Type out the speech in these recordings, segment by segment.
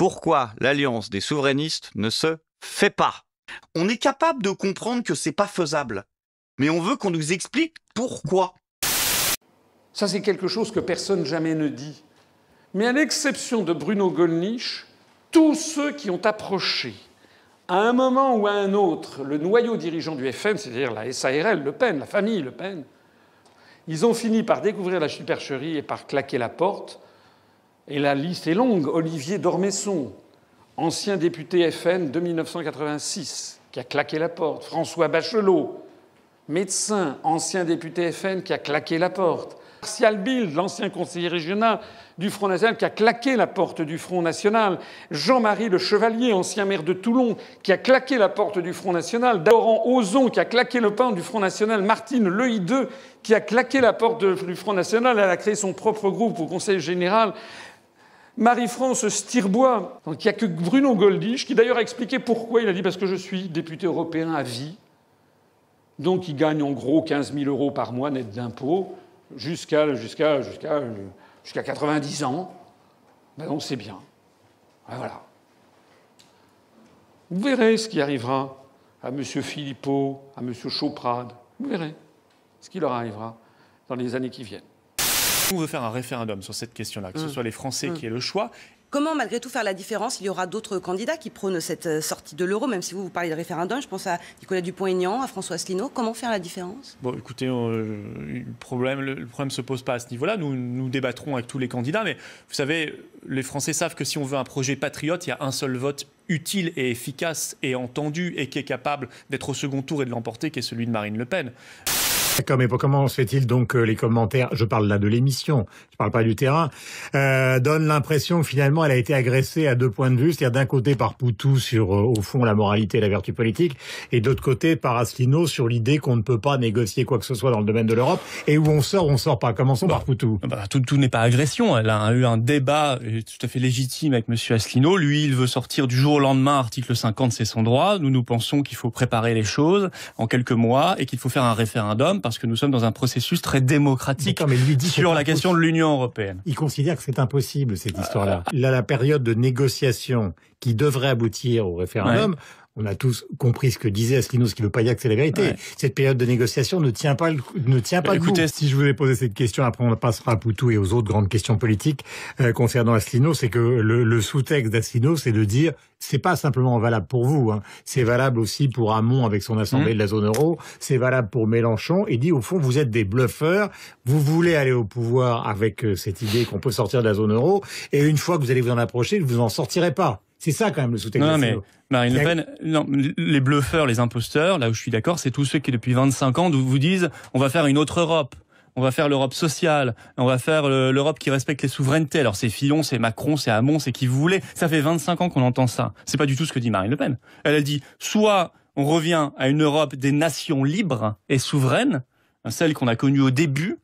Pourquoi l'alliance des souverainistes ne se fait pas? On est capable de comprendre que c'est pas faisable, mais on veut qu'on nous explique pourquoi. Ça, c'est quelque chose que personne jamais ne dit. Mais à l'exception de Bruno Gollnisch, tous ceux qui ont approché, à un moment ou à un autre, le noyau dirigeant du FN, c'est-à-dire la SARL, Le Pen, la famille Le Pen, ils ont fini par découvrir la supercherie et par claquer la porte. Et la liste est longue. Olivier d'Ormesson, ancien député FN de 1986, qui a claqué la porte. François Bachelot, médecin, ancien député FN, qui a claqué la porte. Martial Bild, l'ancien conseiller régional du Front National, qui a claqué la porte du Front National. Jean-Marie Le Chevalier, ancien maire de Toulon, qui a claqué la porte du Front National. Laurent Ozon, qui a claqué le pan du Front National. Martine Lehideux, qui a claqué la porte du Front National. Elle a créé son propre groupe au Conseil général. Marie-France Stirbois. Donc il n'y a que Bruno Gollnisch, qui d'ailleurs a expliqué pourquoi. Il a dit « parce que je suis député européen à vie ». Donc il gagne en gros 15 000 € par mois net d'impôts. Jusqu'à 90 ans, ben donc c'est bien. Ben voilà. Vous verrez ce qui arrivera à M. Philippot, à M. Choprade. Vous verrez ce qui leur arrivera dans les années qui viennent. On veut faire un référendum sur cette question-là, que ce soit les Français qui aient le choix. Comment, malgré tout, faire la différence? Il y aura d'autres candidats qui prônent cette sortie de l'euro, même si vous parlez de référendum. Je pense à Nicolas Dupont-Aignan, à François Asselineau. Comment faire la différence? Bon, écoutez, le problème ne se pose pas à ce niveau-là. Nous débattrons avec tous les candidats. Mais vous savez, les Français savent que si on veut un projet patriote, il y a un seul vote utile et efficace et entendu et qui est capable d'être au second tour et de l'emporter, qui est celui de Marine Le Pen. D'accord, mais comment se fait-il donc que les commentaires, je parle là de l'émission, je parle pas du terrain, donnent l'impression que finalement elle a été agressée à deux points de vue, c'est-à-dire d'un côté par Poutou sur, au fond, la moralité et la vertu politique, et d'autre côté par Asselineau sur l'idée qu'on ne peut pas négocier quoi que ce soit dans le domaine de l'Europe, et où on sort pas. Commençons par Poutou. Tout n'est pas agression. Elle a eu un débat tout à fait légitime avec M. Asselineau. Lui, il veut sortir du jour au lendemain, article 50, c'est son droit. Nous pensons qu'il faut préparer les choses en quelques mois et qu'il faut faire un référendum parce que nous sommes dans un processus très démocratique sur la question de l'Union européenne. Il considère que c'est impossible, cette histoire-là. Là, la période de négociation qui devrait aboutir au référendum, on a tous compris ce que disait Asselineau, ce qui ne veut pas dire que c'est la vérité. Ouais. Cette période de négociation ne tient pas le coup. Si je voulais poser cette question, après on passera à Poutou et aux autres grandes questions politiques concernant Asselineau, c'est que le sous-texte d'Asselineau, c'est de dire c'est pas simplement valable pour vous, hein. C'est valable aussi pour Hamon avec son assemblée de la zone euro, c'est valable pour Mélenchon, et dit au fond vous êtes des bluffeurs, vous voulez aller au pouvoir avec cette idée qu'on peut sortir de la zone euro, et une fois que vous allez vous en approcher, vous en sortirez pas. C'est ça quand même le sous-texte d'Asselineau. Marine Le Pen, non, les bluffeurs, les imposteurs, là où je suis d'accord, c'est tous ceux qui depuis 25 ans vous disent on va faire une autre Europe. On va faire l'Europe sociale, on va faire l'Europe qui respecte les souverainetés. Alors c'est Fillon, c'est Macron, c'est Hamon, c'est qui vous voulez. Ça fait 25 ans qu'on entend ça. C'est pas du tout ce que dit Marine Le Pen. Elle a dit soit on revient à une Europe des nations libres et souveraines, celle qu'on a connue au début,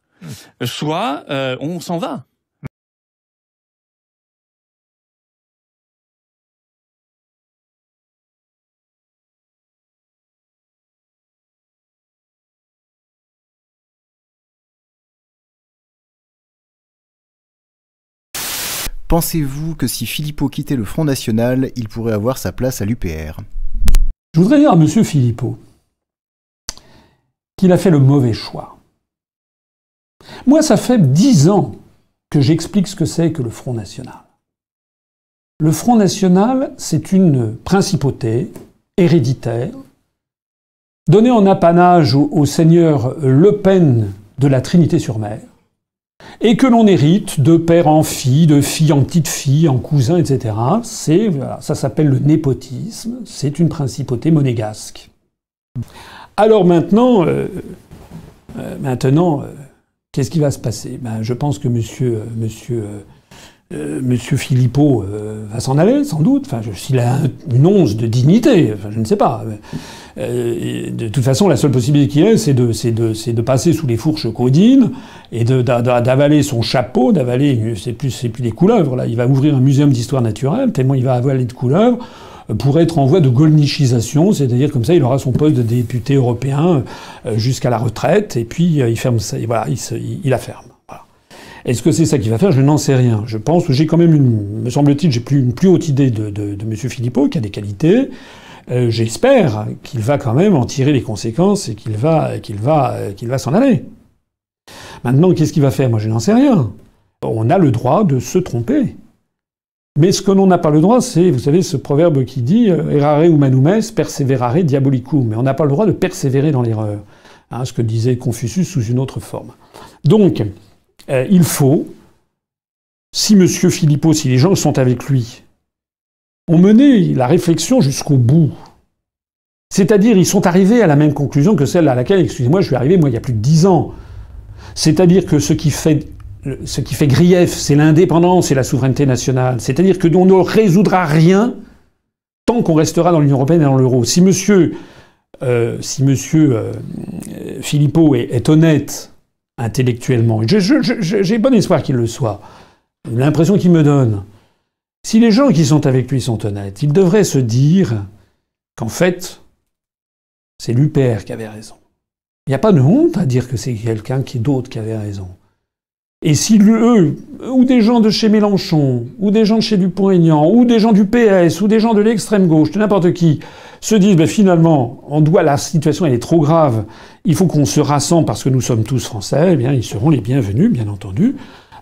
soit on s'en va. Pensez-vous que si Philippot quittait le Front National, il pourrait avoir sa place à l'UPR? Je voudrais dire à M. Philippot qu'il a fait le mauvais choix. Moi, ça fait 10 ans que j'explique ce que c'est que le Front National. Le Front National, c'est une principauté héréditaire donnée en apanage au seigneur Le Pen de la Trinité-sur-Mer, et que l'on hérite de père en fille, de fille en petite fille, en cousin, etc. Ça s'appelle le népotisme, c'est une principauté monégasque. Alors maintenant, qu'est-ce qui va se passer? Je pense que monsieur Philippot va s'en aller, sans doute. S'il a une once de dignité, je ne sais pas. De toute façon, la seule possibilité qu'il ait, c'est de passer sous les fourches caudines et d'avaler son chapeau, c'est plus des couleuvres, là. Il va ouvrir un muséum d'histoire naturelle, tellement il va avaler de couleuvres, pour être en voie de gollnichisation, c'est-à-dire comme ça, il aura son poste de député européen jusqu'à la retraite, et puis il ferme ça, et voilà, il la ferme. Voilà. Est-ce que c'est ça qu'il va faire? Je n'en sais rien. Je pense que j'ai quand même me semble-t-il, j'ai une plus haute idée de M. Philippot, qui a des qualités. J'espère qu'il va quand même en tirer les conséquences et qu'il va s'en aller. Maintenant, qu'est-ce qu'il va faire? Moi, je n'en sais rien. On a le droit de se tromper. Mais ce que l'on n'a pas le droit, c'est, vous savez, ce proverbe qui dit « errare humanum est, perseverare diabolicum ». Mais on n'a pas le droit de persévérer dans l'erreur. Hein, ce que disait Confucius sous une autre forme. Donc, il faut, si M. Philippot, si les gens qui sont avec lui, ont mené la réflexion jusqu'au bout, c'est-à-dire ils sont arrivés à la même conclusion que celle à laquelle, excusez-moi, je suis arrivé, moi, il y a plus de 10 ans. C'est-à-dire que ce qui fait grief, c'est l'indépendance et la souveraineté nationale. C'est-à-dire que on ne résoudra rien tant qu'on restera dans l'Union européenne et dans l'euro. Si monsieur Philippot est honnête intellectuellement, et j'ai bon espoir qu'il le soit, l'impression qu'il me donne, si les gens qui sont avec lui sont honnêtes, ils devraient se dire qu'en fait, c'est l'UPR qui avait raison. Il n'y a pas de honte à dire que c'est quelqu'un d'autre qui avait raison. Et si eux, ou des gens de chez Mélenchon, ou des gens de chez Dupont-Aignan, ou des gens du PS, ou des gens de l'extrême gauche, de n'importe qui, se disent finalement, la situation elle est trop grave, il faut qu'on se rassemble parce que nous sommes tous Français, eh bien ils seront les bienvenus, bien entendu,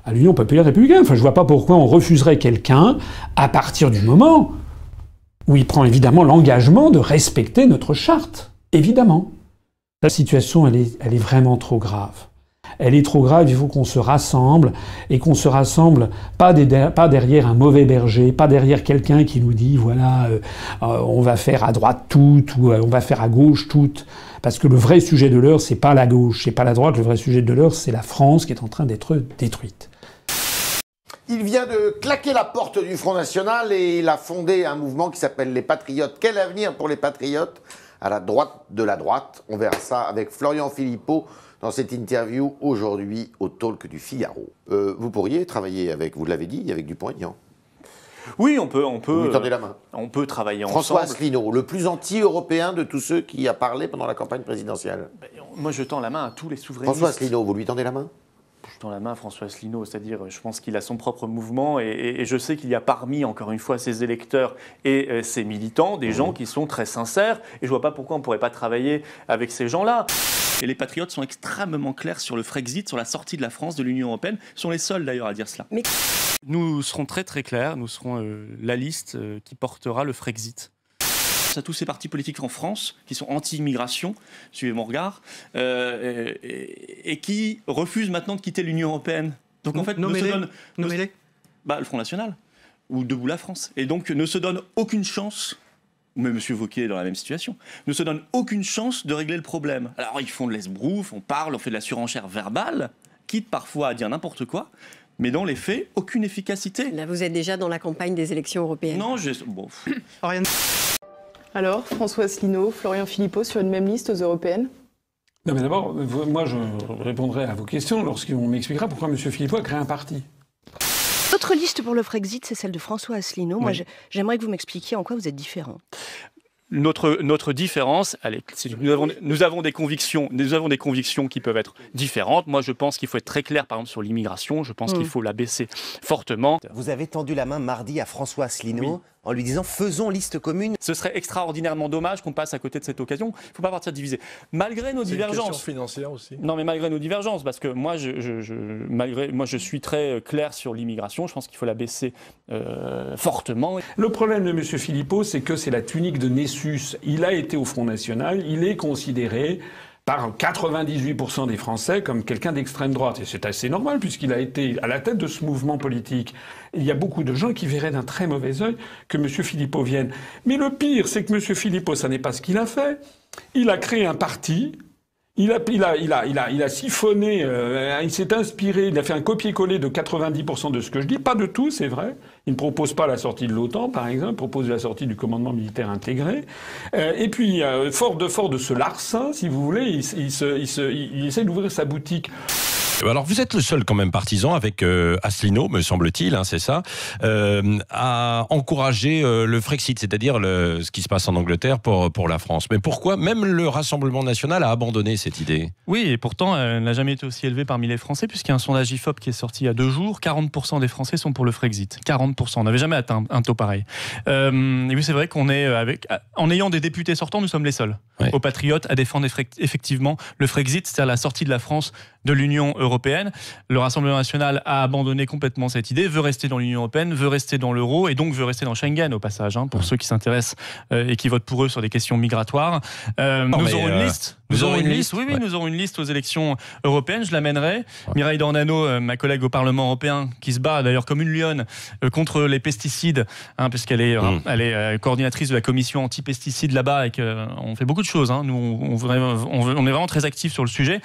à l'Union populaire républicaine. Enfin, je vois pas pourquoi on refuserait quelqu'un à partir du moment où il prend évidemment l'engagement de respecter notre charte. Évidemment. La situation, elle est vraiment trop grave. Elle est trop grave, il faut qu'on se rassemble, et qu'on se rassemble pas derrière un mauvais berger, pas derrière quelqu'un qui nous dit, voilà, on va faire à droite tout, ou on va faire à gauche tout. Parce que le vrai sujet de l'heure, c'est pas la gauche, c'est pas la droite, le vrai sujet de l'heure, c'est la France qui est en train d'être détruite. Il vient de claquer la porte du Front National et il a fondé un mouvement qui s'appelle les Patriotes. Quel avenir pour les Patriotes à la droite de la droite? On verra ça avec Florian Philippot dans cette interview aujourd'hui au Talk du Figaro. Vous pourriez travailler avec, vous l'avez dit, avec Dupont-Aignan. Oui, on peut. Vous lui tendez la main. On peut travailler François ensemble. Asselineau, le plus anti-européen de tous ceux qui a parlé pendant la campagne présidentielle. Moi, je tends la main à tous les souverainistes. François Asselineau, vous lui tendez la main? Je tends la main à François Asselineau, c'est-à-dire, je pense qu'il a son propre mouvement et je sais qu'il y a parmi, encore une fois, ses électeurs et ses militants, des gens qui sont très sincères et je vois pas pourquoi on pourrait pas travailler avec ces gens-là. Et les patriotes sont extrêmement clairs sur le Frexit, sur la sortie de la France de l'Union européenne. Ils sont les seuls d'ailleurs à dire cela. Mais... Nous serons très très clairs, nous serons la liste qui portera le Frexit. À tous ces partis politiques en France qui sont anti-immigration, suivez mon regard, et qui refusent maintenant de quitter l'Union européenne. Donc en fait, nommez-les. Le Front National ou Debout la France. Et donc ne se donne aucune chance. Mais M. Wauquiez est dans la même situation, ne se donne aucune chance de régler le problème. Alors ils font de l'esbrouf, on parle, on fait de la surenchère verbale, quitte parfois à dire n'importe quoi, mais dans les faits, aucune efficacité. Là, vous êtes déjà dans la campagne des élections européennes. Non, bon. Alors, François Asselineau, Florian Philippot sur une même liste aux européennes? Non mais d'abord, moi je répondrai à vos questions lorsqu'on m'expliquera pourquoi M. Philippot a créé un parti. L'autre liste pour le Frexit, c'est celle de François Asselineau. Moi, j'aimerais que vous m'expliquiez en quoi vous êtes différent. Notre différence, nous avons des convictions qui peuvent être différentes. Moi, je pense qu'il faut être très clair, par exemple, sur l'immigration. Je pense qu'il faut la baisser fortement. Vous avez tendu la main mardi à François Asselineau en lui disant « faisons liste commune ». Ce serait extraordinairement dommage qu'on passe à côté de cette occasion. Il ne faut pas partir divisé. Malgré nos divergences. C'est une question financière aussi. Non, mais malgré nos divergences, parce que moi, je suis très clair sur l'immigration. Je pense qu'il faut la baisser fortement. Le problème de M. Philippot, c'est que c'est la tunique de Nessus. Il a été au Front National, il est considéré par 98% des Français comme quelqu'un d'extrême droite. Et c'est assez normal puisqu'il a été à la tête de ce mouvement politique. Il y a beaucoup de gens qui verraient d'un très mauvais œil que M. Philippot vienne. Mais le pire, c'est que M. Philippot, ça n'est pas ce qu'il a fait. Il a créé un parti. Il a siphonné, il s'est inspiré, il a fait un copier-coller de 90% de ce que je dis. Pas de tout, c'est vrai. Il ne propose pas la sortie de l'OTAN, par exemple. Il propose la sortie du commandement militaire intégré. Et puis, fort de ce larcin, si vous voulez, il essaie d'ouvrir sa boutique. Alors vous êtes le seul quand même partisan avec Asselineau, me semble-t-il, c'est ça, à encourager le Frexit, c'est-à-dire ce qui se passe en Angleterre pour la France. Mais pourquoi même le Rassemblement national a abandonné cette idée? Oui, et pourtant, elle n'a jamais été aussi élevée parmi les Français, puisqu'il y a un sondage IFOP qui est sorti il y a 2 jours, 40% des Français sont pour le Frexit. 40%, on n'avait jamais atteint un taux pareil. Et oui, c'est vrai qu'on est, en ayant des députés sortants, nous sommes les seuls, aux Patriotes, à défendre effectivement le Frexit, c'est-à-dire la sortie de la France de l'Union européenne. Le Rassemblement national a abandonné complètement cette idée, veut rester dans l'Union européenne, veut rester dans l'euro et donc veut rester dans Schengen au passage, pour ceux qui s'intéressent et qui votent pour eux sur des questions migratoires. Nous aurons une liste. Nous aurons une liste. Oui, nous aurons une liste aux élections européennes. Je l'amènerai. Mireille Dornano, ma collègue au Parlement européen, qui se bat d'ailleurs comme une lionne contre les pesticides, puisqu'elle est, elle est coordinatrice de la commission anti-pesticides là-bas et qu'on fait beaucoup de choses. Nous, on est vraiment très actifs sur le sujet.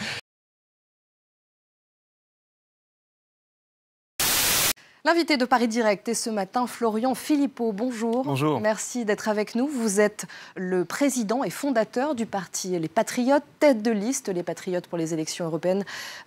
L'invité de Paris Direct est ce matin Florian Philippot. Bonjour. Bonjour. Merci d'être avec nous. Vous êtes le président et fondateur du parti Les Patriotes, tête de liste Les Patriotes pour les élections européennes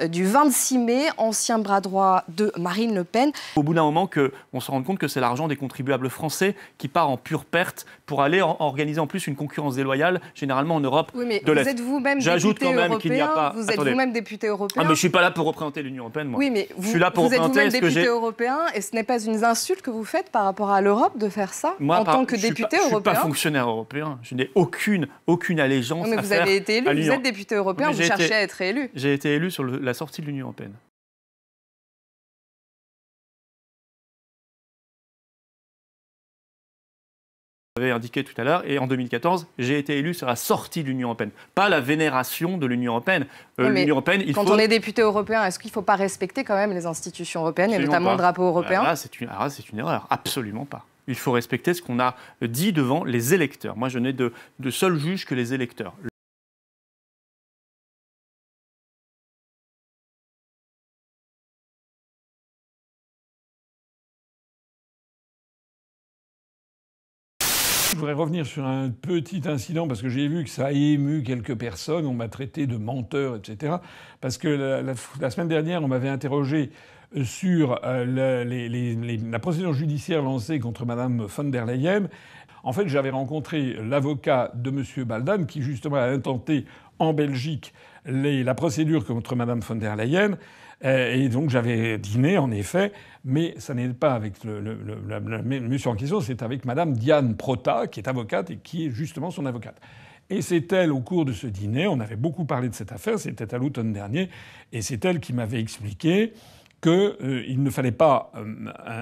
du 26 mai, ancien bras droit de Marine Le Pen. Au bout d'un moment, on se rend compte que c'est l'argent des contribuables français qui part en pure perte pour aller organiser en plus une concurrence déloyale, généralement en Europe oui, mais de l'Est. Vous êtes vous-même J'ajoute député quand même européen, qu'il n'y a pas... Vous êtes vous-même député européen. Ah, mais je ne suis pas là pour représenter l'Union européenne, moi. Oui, mais je suis là pour vous êtes vous-même député européen. européen et ce n'est pas une insulte que vous faites par rapport à l'Europe de faire ça en tant que député européen. Je ne suis pas fonctionnaire européen. Je n'ai aucune allégeance mais à vous faire avez été élu, à vous l'Union. êtes député européen, vous cherchez à être élu. J'ai été élu sur la sortie de l'Union européenne. Vous avez indiqué tout à l'heure, et en 2014, j'ai été élu sur la sortie de l'Union européenne, pas la vénération de l'Union européenne. L'Union européenne, quand on est député européen, est-ce qu'il ne faut pas respecter quand même les institutions européennes et notamment le drapeau européen? Là, c'est une erreur, absolument pas. Il faut respecter ce qu'on a dit devant les électeurs. Moi, je n'ai de seul juge que les électeurs. Je voudrais revenir sur un petit incident parce que j'ai vu que ça a ému quelques personnes. On m'a traité de menteur, etc. Parce que la semaine dernière, on m'avait interrogé sur la procédure judiciaire lancée contre Mme von der Leyen. En fait, j'avais rencontré l'avocat de M. Baldan qui, justement, a intenté en Belgique la procédure contre Mme von der Leyen. Et donc j'avais dîné, en effet, mais ça n'est pas avec le monsieur en question, c'est avec Madame Diane Prota, qui est avocate et qui est justement son avocate. Et c'est elle, au cours de ce dîner, on avait beaucoup parlé de cette affaire, c'était à l'automne dernier, et c'est elle qui m'avait expliqué qu'il ne fallait pas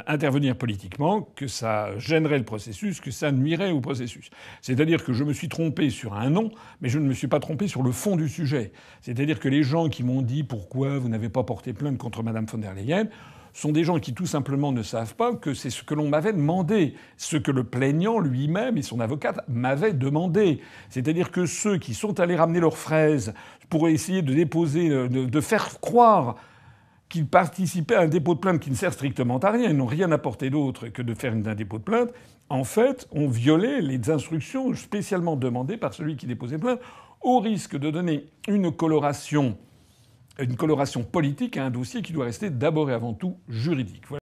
intervenir politiquement, que ça gênerait le processus, que ça nuirait au processus. C'est-à-dire que je me suis trompé sur un nom, mais je ne me suis pas trompé sur le fond du sujet. C'est-à-dire que les gens qui m'ont dit « Pourquoi vous n'avez pas porté plainte contre Mme von der Leyen ?» sont des gens qui tout simplement ne savent pas que c'est ce que l'on m'avait demandé, ce que le plaignant lui-même et son avocate m'avaient demandé. C'est-à-dire que ceux qui sont allés ramener leurs fraises pour essayer de déposer, de faire croire qu'ils participaient à un dépôt de plainte qui ne sert strictement à rien, ils n'ont rien apporté d'autre que de faire un dépôt de plainte, en fait, ont violé les instructions spécialement demandées par celui qui déposait plainte, au risque de donner une coloration politique à un dossier qui doit rester d'abord et avant tout juridique. Voilà.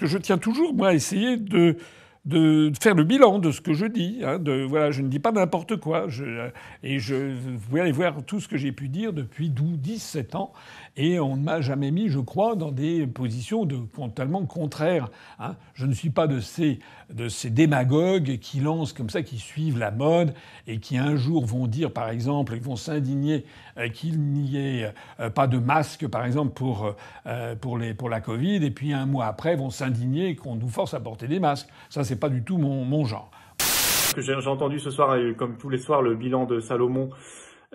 Je tiens toujours, moi, à essayer de faire le bilan de ce que je dis. Voilà, je ne dis pas n'importe quoi. Vous pouvez aller voir tout ce que j'ai pu dire depuis 17 ans. Et on ne m'a jamais mis, je crois, dans des positions totalement contraires. Je ne suis pas de ces démagogues qui lancent comme ça, qui suivent la mode et qui un jour vont dire, par exemple, ils vont s'indigner qu'il n'y ait pas de masque, par exemple, pour la Covid, et puis un mois après vont s'indigner qu'on nous force à porter des masques. Ça, c'est pas du tout mon genre. J'ai entendu ce soir, comme tous les soirs, le bilan de Salomon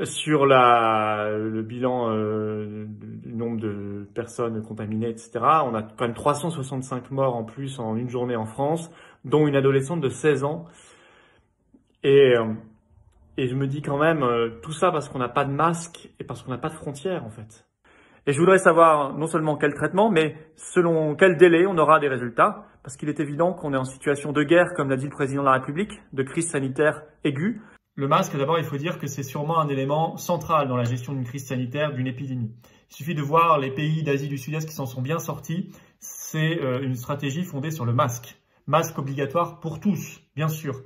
sur le bilan du nombre de personnes contaminées, etc. On a quand même 365 morts en plus en une journée en France, dont une adolescente de 16 ans. Et je me dis quand même, tout ça parce qu'on n'a pas de masque et parce qu'on n'a pas de frontières, en fait. Et je voudrais savoir non seulement quel traitement, mais selon quel délai on aura des résultats. Parce qu'il est évident qu'on est en situation de guerre, comme l'a dit le président de la République, de crise sanitaire aiguë. Le masque, d'abord, il faut dire que c'est sûrement un élément central dans la gestion d'une crise sanitaire, d'une épidémie. Il suffit de voir les pays d'Asie du Sud-Est qui s'en sont bien sortis. C'est une stratégie fondée sur le masque. Masque obligatoire pour tous, bien sûr.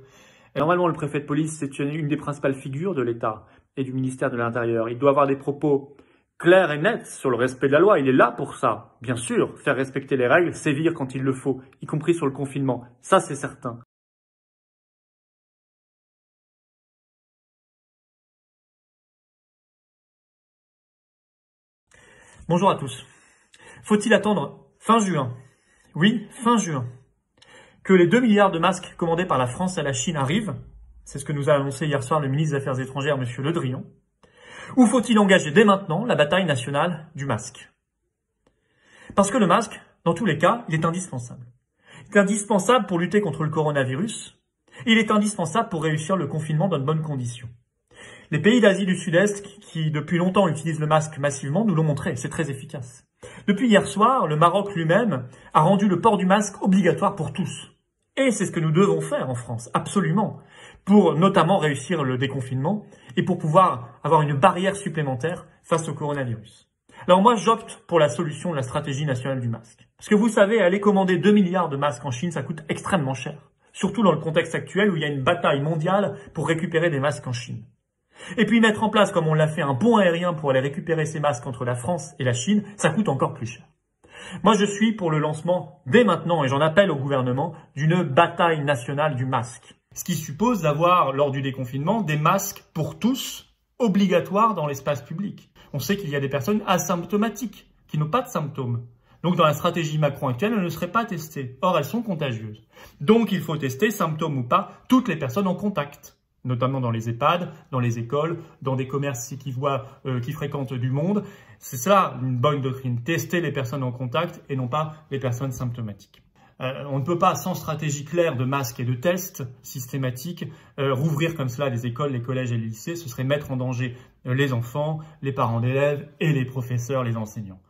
Normalement, le préfet de police, c'est une des principales figures de l'État et du ministère de l'Intérieur. Il doit avoir des propos clairs et nets sur le respect de la loi. Il est là pour ça, bien sûr. Faire respecter les règles, sévir quand il le faut, y compris sur le confinement. Ça, c'est certain. Bonjour à tous. Faut-il attendre fin juin? Oui, fin juin. Que les 2 milliards de masques commandés par la France à la Chine arrivent, c'est ce que nous a annoncé hier soir le ministre des Affaires étrangères, M. Le Drian, ou faut-il engager dès maintenant la bataille nationale du masque? Parce que le masque, dans tous les cas, il est indispensable. Il est indispensable pour lutter contre le coronavirus, et il est indispensable pour réussir le confinement dans de bonnes conditions. Les pays d'Asie du Sud-Est, qui depuis longtemps utilisent le masque massivement, nous l'ont montré, c'est très efficace. Depuis hier soir, le Maroc lui-même a rendu le port du masque obligatoire pour tous. Et c'est ce que nous devons faire en France, absolument, pour notamment réussir le déconfinement et pour pouvoir avoir une barrière supplémentaire face au coronavirus. Alors moi, j'opte pour la solution de la stratégie nationale du masque. Parce que vous savez, aller commander 2 milliards de masques en Chine, ça coûte extrêmement cher. Surtout dans le contexte actuel où il y a une bataille mondiale pour récupérer des masques en Chine. Et puis mettre en place, comme on l'a fait, un pont aérien pour aller récupérer ces masques entre la France et la Chine, ça coûte encore plus cher. Moi, je suis pour le lancement, dès maintenant, et j'en appelle au gouvernement, d'une bataille nationale du masque. Ce qui suppose d'avoir, lors du déconfinement, des masques pour tous, obligatoires dans l'espace public. On sait qu'il y a des personnes asymptomatiques, qui n'ont pas de symptômes. Donc dans la stratégie Macron actuelle, elles ne seraient pas testées. Or, elles sont contagieuses. Donc il faut tester, symptômes ou pas, toutes les personnes en contact. Notamment dans les EHPAD, dans les écoles, dans des commerces qui fréquentent du monde. C'est ça une bonne doctrine, tester les personnes en contact et non pas les personnes symptomatiques. On ne peut pas, sans stratégie claire de masques et de tests systématiques, rouvrir comme cela les écoles, les collèges et les lycées. Ce serait mettre en danger les enfants, les parents d'élèves et les professeurs, les enseignants.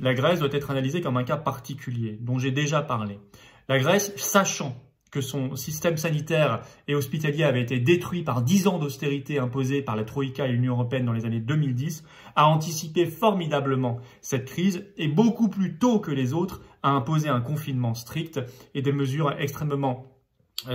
La Grèce doit être analysée comme un cas particulier, dont j'ai déjà parlé. La Grèce, sachant que son système sanitaire et hospitalier avait été détruit par 10 ans d'austérité imposée par la Troïka et l'Union européenne dans les années 2010, a anticipé formidablement cette crise et beaucoup plus tôt que les autres a imposé un confinement strict et des mesures extrêmement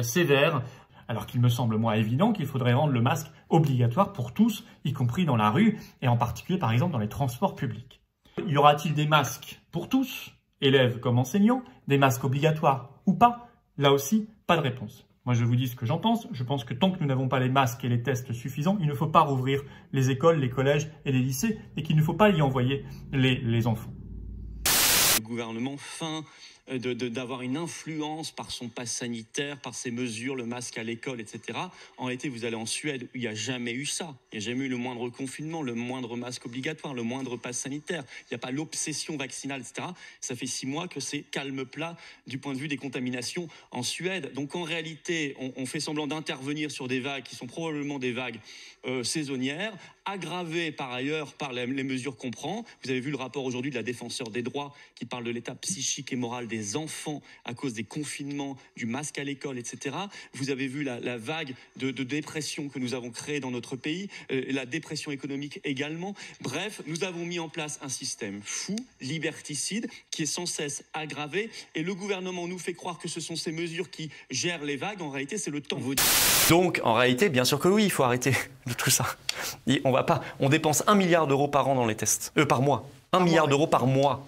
sévères, alors qu'il me semble moi évident qu'il faudrait rendre le masque obligatoire pour tous, y compris dans la rue et en particulier par exemple dans les transports publics. Y aura-t-il des masques pour tous, élèves comme enseignants, des masques obligatoires ou pas? Là aussi, pas de réponse. Moi, je vous dis ce que j'en pense. Je pense que tant que nous n'avons pas les masques et les tests suffisants, il ne faut pas rouvrir les écoles, les collèges et les lycées et qu'il ne faut pas y envoyer les enfants. Le gouvernement feint d'avoir une influence par son pass sanitaire, par ses mesures, le masque à l'école, etc. En réalité, vous allez en Suède où il n'y a jamais eu ça. Il n'y a jamais eu le moindre confinement, le moindre masque obligatoire, le moindre pass sanitaire. Il n'y a pas l'obsession vaccinale, etc. Ça fait 6 mois que c'est calme plat du point de vue des contaminations en Suède. Donc en réalité, on fait semblant d'intervenir sur des vagues qui sont probablement des vagues saisonnières, aggravées par ailleurs par les mesures qu'on prend. Vous avez vu le rapport aujourd'hui de la défenseur des droits qui parle de l'état psychique et moral des enfants à cause des confinements, du masque à l'école, etc. Vous avez vu la vague de dépression que nous avons créée dans notre pays, la dépression économique également. Bref, nous avons mis en place un système fou, liberticide, qui est sans cesse aggravé. Et le gouvernement nous fait croire que ce sont ces mesures qui gèrent les vagues. En réalité, c'est le temps. Donc, en réalité, bien sûr que oui, il faut arrêter de tout ça. Et on dépense 1 milliard d'euros par an dans les tests. Par mois. 1 milliard d'euros par mois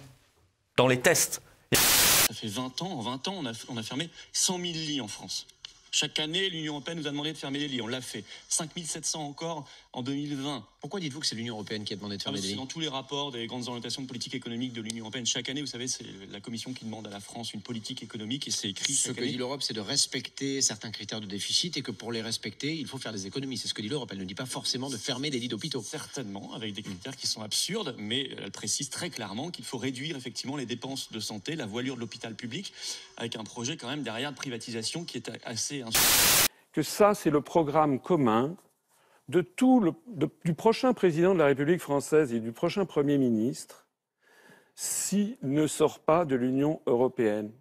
dans les tests. Ça fait 20 ans, en 20 ans, on a fermé 100 000 lits en France. Chaque année, l'Union européenne nous a demandé de fermer les lits. On l'a fait. 5 700 encore en 2020. Pourquoi dites-vous que c'est l'Union européenne qui a demandé de fermer les lits? C'est dans tous les rapports des grandes orientations de politique économique de l'Union européenne. Chaque année, vous savez, c'est la Commission qui demande à la France une politique économique et c'est écrit chaque année. Ce que dit l'Europe, c'est de respecter certains critères de déficit et que pour les respecter, il faut faire des économies. C'est ce que dit l'Europe. Elle ne dit pas forcément de fermer des lits d'hôpitaux. Certainement, avec des critères qui sont absurdes, mais elle précise très clairement qu'il faut réduire effectivement les dépenses de santé, la voilure de l'hôpital public, avec un projet quand même derrière de privatisation qui est assez que ça, c'est le programme commun du prochain président de la République française et du prochain Premier ministre s'il ne sort pas de l'Union européenne.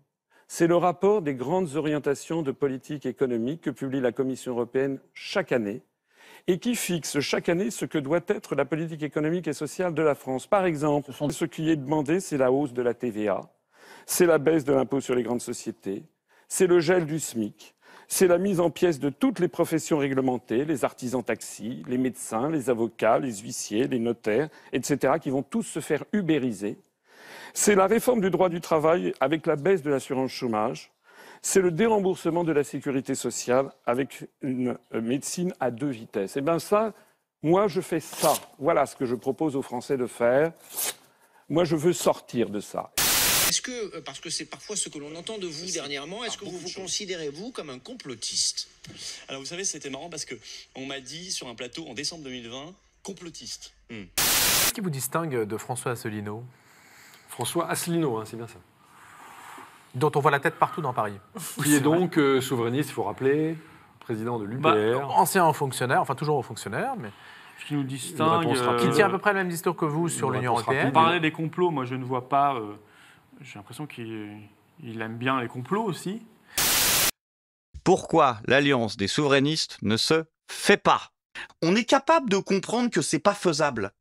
C'est le rapport des grandes orientations de politique économique que publie la Commission européenne chaque année et qui fixe chaque année ce que doit être la politique économique et sociale de la France. Par exemple, ce qui est demandé, c'est la hausse de la TVA, c'est la baisse de l'impôt sur les grandes sociétés, c'est le gel du SMIC, c'est la mise en pièces de toutes les professions réglementées, les artisans taxis, les médecins, les avocats, les huissiers, les notaires, etc., qui vont tous se faire ubériser. C'est la réforme du droit du travail avec la baisse de l'assurance chômage. C'est le déremboursement de la sécurité sociale avec une médecine à 2 vitesses. Et bien ça, moi je fais ça. Voilà ce que je propose aux Français de faire. Moi je veux sortir de ça. Est-ce que, parce que c'est parfois ce que l'on entend de vous dernièrement, est-ce que vous vous considérez, vous, comme un complotiste? Alors vous savez, c'était marrant parce qu'on m'a dit sur un plateau en décembre 2020, complotiste. Qu'est-ce qui vous distingue de François Asselineau? François Asselineau, hein, c'est bien ça. Dont on voit la tête partout dans Paris. Qui est donc souverainiste, il faut rappeler, président de l'UPR. Ancien fonctionnaire, enfin toujours haut fonctionnaire, mais... Ce qui nous distingue... Qui tient à peu près le même discours que vous sur l'Union européenne. Vous parlez des complots, moi je ne vois pas... J'ai l'impression qu'il aime bien les complots aussi. Pourquoi l'alliance des souverainistes ne se fait pas? On est capable de comprendre que c'est pas faisable,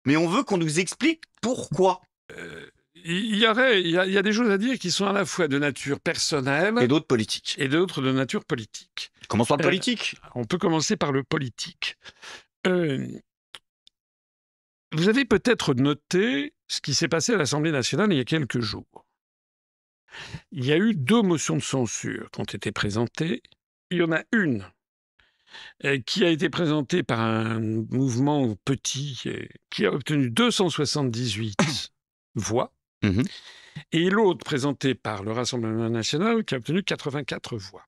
mais on veut qu'on nous explique pourquoi. Il y a des choses à dire qui sont à la fois de nature personnelle... Et d'autres politiques. Et d'autres de nature politique. Commençons par le politique. On peut commencer par le politique. Vous avez peut-être noté ce qui s'est passé à l'Assemblée nationale il y a quelques jours. Il y a eu 2 motions de censure qui ont été présentées. Il y en a une qui a été présentée par un mouvement petit qui a obtenu 278 voix. Et l'autre présentée par le Rassemblement national qui a obtenu 84 voix.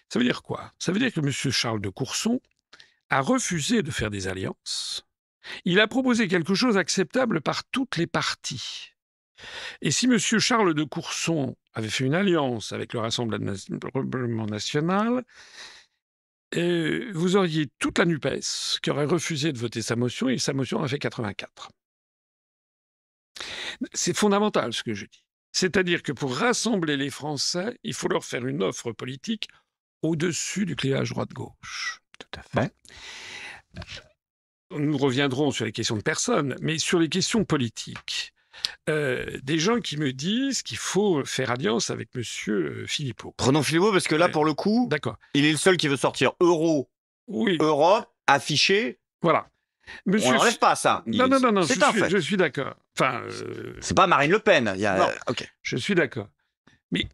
Ça veut dire quoi? Ça veut dire que M. Charles de Courson a refusé de faire des alliances. Il a proposé quelque chose acceptable par toutes les parties. Et si M. Charles de Courson avait fait une alliance avec le Rassemblement national, vous auriez toute la NUPES qui aurait refusé de voter sa motion, et sa motion a fait 84. C'est fondamental ce que je dis. C'est-à-dire que pour rassembler les Français, il faut leur faire une offre politique au-dessus du clivage droite-gauche. Tout à fait. Nous reviendrons sur les questions de personnes, mais sur les questions politiques. Des gens qui me disent qu'il faut faire alliance avec M. Philippot. Prenons Philippot, parce que là, pour le coup, il est le seul qui veut sortir Europe, affiché. Voilà. Monsieur... On n'enlève pas ça. Non, c'est un fait. Je suis d'accord. Enfin, c'est pas Marine Le Pen. Non, je suis d'accord. Mais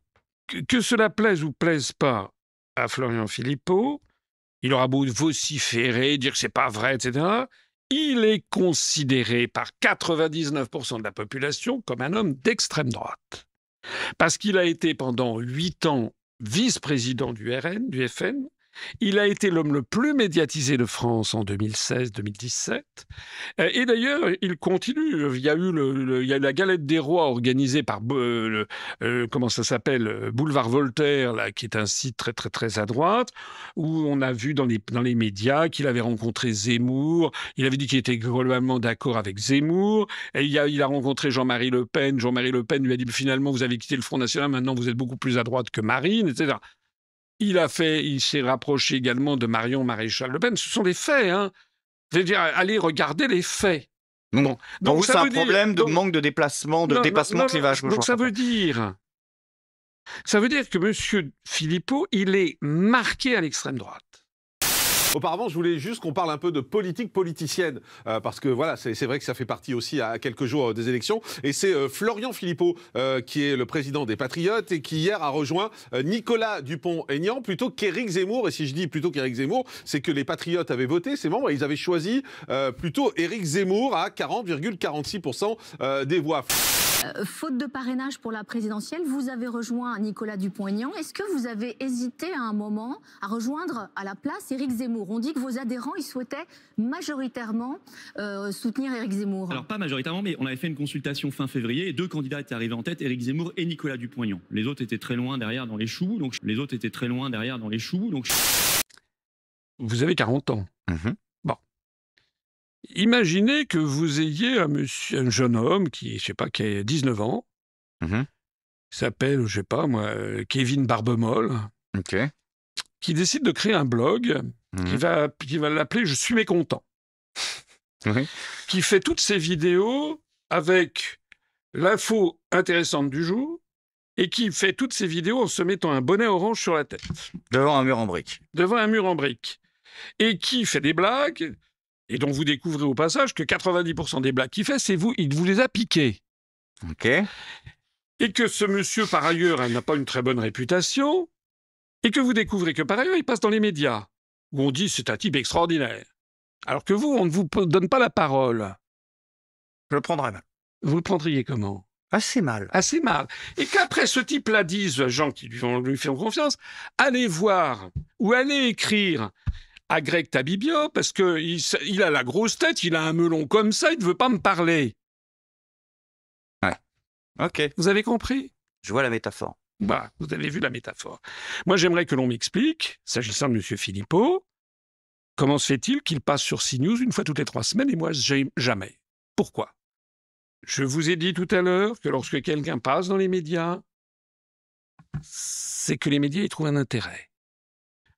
que cela plaise ou plaise pas à Florian Philippot, il aura beau vociférer, dire que c'est pas vrai, etc. Il est considéré par 99% de la population comme un homme d'extrême droite. Parce qu'il a été pendant 8 ans vice-président du FN. Il a été l'homme le plus médiatisé de France en 2016-2017. Et d'ailleurs, il continue. Il y a eu la galette des rois organisée par comment ça s'appelle, Boulevard Voltaire, là, qui est un site très très très à droite, où on a vu dans les médias qu'il avait rencontré Zemmour. Il avait dit qu'il était globalement d'accord avec Zemmour. Et il a rencontré Jean-Marie Le Pen. Jean-Marie Le Pen lui a dit finalement vous avez quitté le Front National, maintenant vous êtes beaucoup plus à droite que Marine, etc. Il s'est rapproché également de Marion Maréchal Le Pen. Ce sont des faits, hein. Je veux dire, allez regarder les faits. Bon. Donc c'est un problème de manque de déplacement, de dépassement de clivage. Donc ça veut dire que M. Philippot, il est marqué à l'extrême droite. Auparavant, je voulais juste qu'on parle un peu de politique politicienne, parce que voilà, c'est vrai que ça fait partie aussi à quelques jours des élections. Et c'est Florian Philippot, qui est le président des Patriotes, et qui hier a rejoint Nicolas Dupont-Aignan plutôt qu'Éric Zemmour. Et si je dis plutôt qu'Éric Zemmour, c'est que les Patriotes avaient voté, ses membres, et ils avaient choisi plutôt Éric Zemmour à 40,46% des voix. Faute de parrainage pour la présidentielle, vous avez rejoint Nicolas Dupont-Aignan. Est-ce que vous avez hésité à un moment à rejoindre à la place Éric Zemmour? On dit que vos adhérents, ils souhaitaient majoritairement soutenir Éric Zemmour. Alors pas majoritairement, mais on avait fait une consultation fin février et 2 candidats étaient arrivés en tête, Éric Zemmour et Nicolas Dupont-Aignan. Les autres étaient très loin derrière dans les choux, donc Vous avez 40 ans. Bon. Imaginez que vous ayez un jeune homme qui a 19 ans, s'appelle, Kevin Barbemolle, qui décide de créer un blog qui va l'appeler « Je suis mécontent », qui fait toutes ses vidéos avec l'info intéressante du jour et qui fait toutes ses vidéos en se mettant un bonnet orange sur la tête. Devant un mur en briques. Devant un mur en briques. Et qui fait des blagues, et dont vous découvrez au passage que 90% des blagues qu'il fait, c'est vous, il vous les a piquées. Ok. Et que ce monsieur, par ailleurs, n'a pas une très bonne réputation, et que vous découvrez que, par ailleurs, il passe dans les médias, où on dit c'est un type extraordinaire. Alors que vous, on ne vous donne pas la parole. Je le prendrais mal. Vous le prendriez comment? Assez mal. Assez mal. Et qu'après ce type-là dise, gens qui lui font confiance, allez voir ou allez écrire à Greg Tabibia parce qu'il a la grosse tête, il a un melon comme ça, il ne veut pas me parler. Ouais. Ok. Vous avez compris? Je vois la métaphore. Bah, vous avez vu la métaphore. Moi, j'aimerais que l'on m'explique, s'agissant de M. Philippot, comment se fait-il qu'il passe sur CNews une fois toutes les 3 semaines et moi, jamais? Pourquoi? Je vous ai dit tout à l'heure que lorsque quelqu'un passe dans les médias, c'est que les médias y trouvent un intérêt.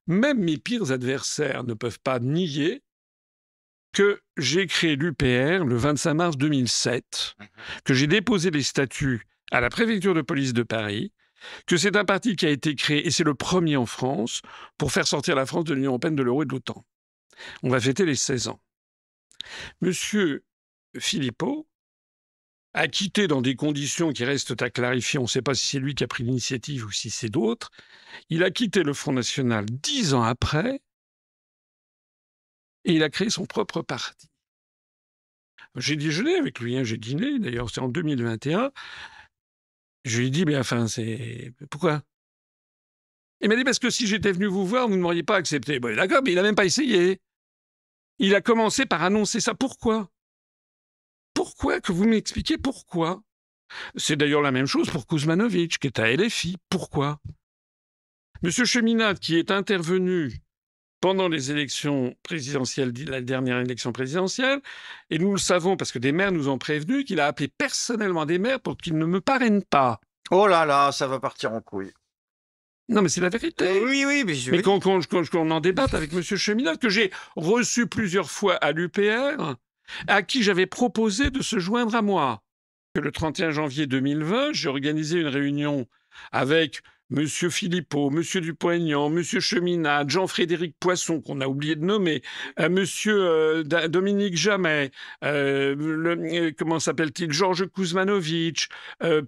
Même mes pires adversaires ne peuvent pas nier que j'ai créé l'UPR le 25 mars 2007, que j'ai déposé les statuts à la préfecture de police de Paris, que c'est un parti qui a été créé, et c'est le premier en France, pour faire sortir la France de l'Union européenne, de l'euro et de l'OTAN. On va fêter les 16 ans. Monsieur Philippot a quitté dans des conditions qui restent à clarifier, on ne sait pas si c'est lui qui a pris l'initiative ou si c'est d'autres, il a quitté le Front National 10 ans après et il a créé son propre parti. J'ai déjeuné avec lui, j'ai dîné, d'ailleurs c'est en 2021. Je lui ai dit, mais enfin, c'est... Pourquoi? Il m'a dit, parce que si j'étais venu vous voir, vous ne m'auriez pas accepté. Bon, d'accord, mais il n'a même pas essayé. Il a commencé par annoncer ça. Pourquoi? Pourquoi? Que vous m'expliquiez pourquoi? C'est d'ailleurs la même chose pour Kuzmanovic, qui est à LFI. Pourquoi? Monsieur Cheminade, qui est intervenu pendant les élections présidentielles, la dernière élection présidentielle, et nous le savons parce que des maires nous ont prévenus qu'il a appelé personnellement des maires pour qu'ils ne me parrainent pas. Oh là là, ça va partir en couille. Non, mais c'est la vérité. Oui, mais qu'on en débatte avec monsieur Cheminade, que j'ai reçu plusieurs fois à l'UPR, à qui j'avais proposé de se joindre à moi. Que le 31 janvier 2020, j'ai organisé une réunion avec M. Philippot, M. Dupont-Aignan, M. Cheminade, Jean-Frédéric Poisson, qu'on a oublié de nommer, M. Dominique Jamais, comment s'appelle-t-il, Georges Kuzmanovic,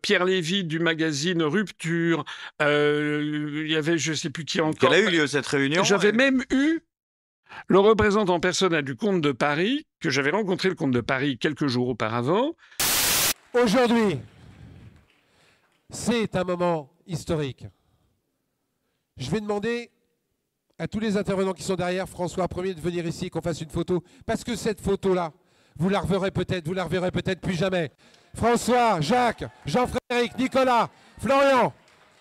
Pierre Lévy du magazine Rupture, il y avait je ne sais plus qui encore. Quelle a eu lieu cette réunion? J'avais même eu le représentant personnel du comte de Paris, que j'avais rencontré le comte de Paris quelques jours auparavant. Aujourd'hui, c'est un moment historique. Je vais demander à tous les intervenants qui sont derrière, François Premier, de venir ici et qu'on fasse une photo. Parce que cette photo-là, vous la reverrez peut-être plus jamais. François, Jacques, Jean-Frédéric, Nicolas, Florian,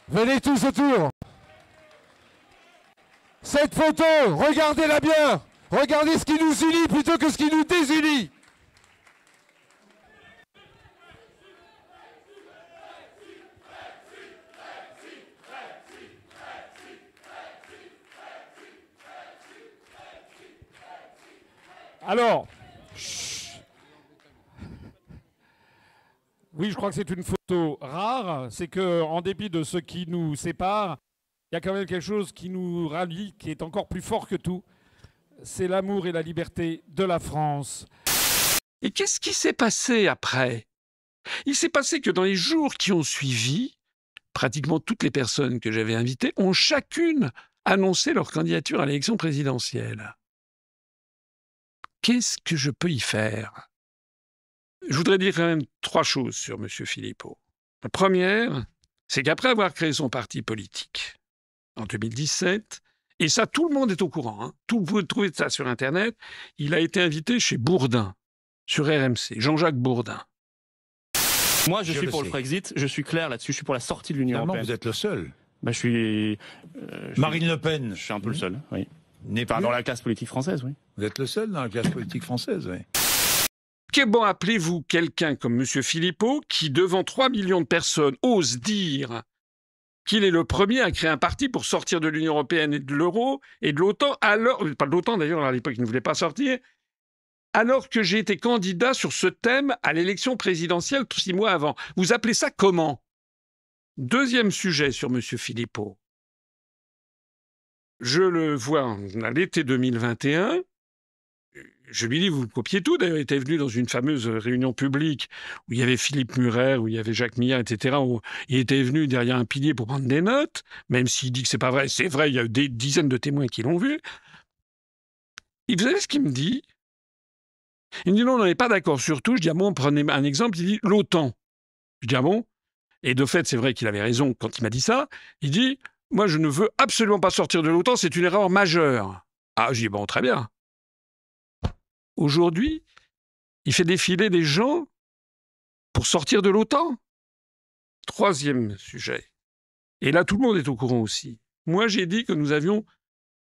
venez tous autour. Cette photo, regardez-la bien. Regardez ce qui nous unit plutôt que ce qui nous désunit. Alors, oui, je crois que c'est une photo rare. C'est que, en dépit de ce qui nous sépare, il y a quand même quelque chose qui nous rallie, qui est encore plus fort que tout. C'est l'amour et la liberté de la France. Et qu'est-ce qui s'est passé après? Il s'est passé que dans les jours qui ont suivi, pratiquement toutes les personnes que j'avais invitées ont chacune annoncé leur candidature à l'élection présidentielle. Qu'est-ce que je peux y faire? Je voudrais dire quand même 3 choses sur M. Philippot. La première, c'est qu'après avoir créé son parti politique en 2017, et ça tout le monde est au courant, hein, vous pouvez trouver ça sur Internet, il a été invité chez Bourdin, sur RMC, Jean-Jacques Bourdin. Moi, je suis pour le Brexit, je suis clair là-dessus, je suis pour la sortie de l'Union européenne. Vous êtes le seul. Bah, je suis Marine Le Pen. Je suis un peu le seul, oui. Enfin, dans la classe politique française, oui. Vous êtes le seul dans la classe politique française, oui. Que bon, appelez-vous quelqu'un comme M. Philippot qui, devant 3 millions de personnes, ose dire qu'il est le premier à créer un parti pour sortir de l'Union européenne et de l'euro et de l'OTAN, alors, pas de l'OTAN d'ailleurs, à l'époque il ne voulait pas sortir, alors que j'ai été candidat sur ce thème à l'élection présidentielle 6 mois avant. Vous appelez ça comment? Deuxième sujet sur M. Philippot. Je le vois à l'été 2021. Je lui dis, vous copiez tout. D'ailleurs, il était venu dans une fameuse réunion publique où il y avait Philippe Murer, où il y avait Jacques Millard, etc. Où il était venu derrière un pilier pour prendre des notes, même s'il dit que c'est pas vrai. C'est vrai, il y a eu des dizaines de témoins qui l'ont vu. Et vous savez ce qu'il me dit? Il me dit, non, on n'est pas d'accord sur tout. Je dis, ah bon, prenez un exemple. Il dit, l'OTAN. Je dis, ah bon? Et de fait, c'est vrai qu'il avait raison quand il m'a dit ça. Il dit, moi, je ne veux absolument pas sortir de l'OTAN, c'est une erreur majeure. Ah, je dis, bon, très bien. Aujourd'hui, il fait défiler des gens pour sortir de l'OTAN. Troisième sujet. Et là, tout le monde est au courant aussi. Moi, j'ai dit que nous avions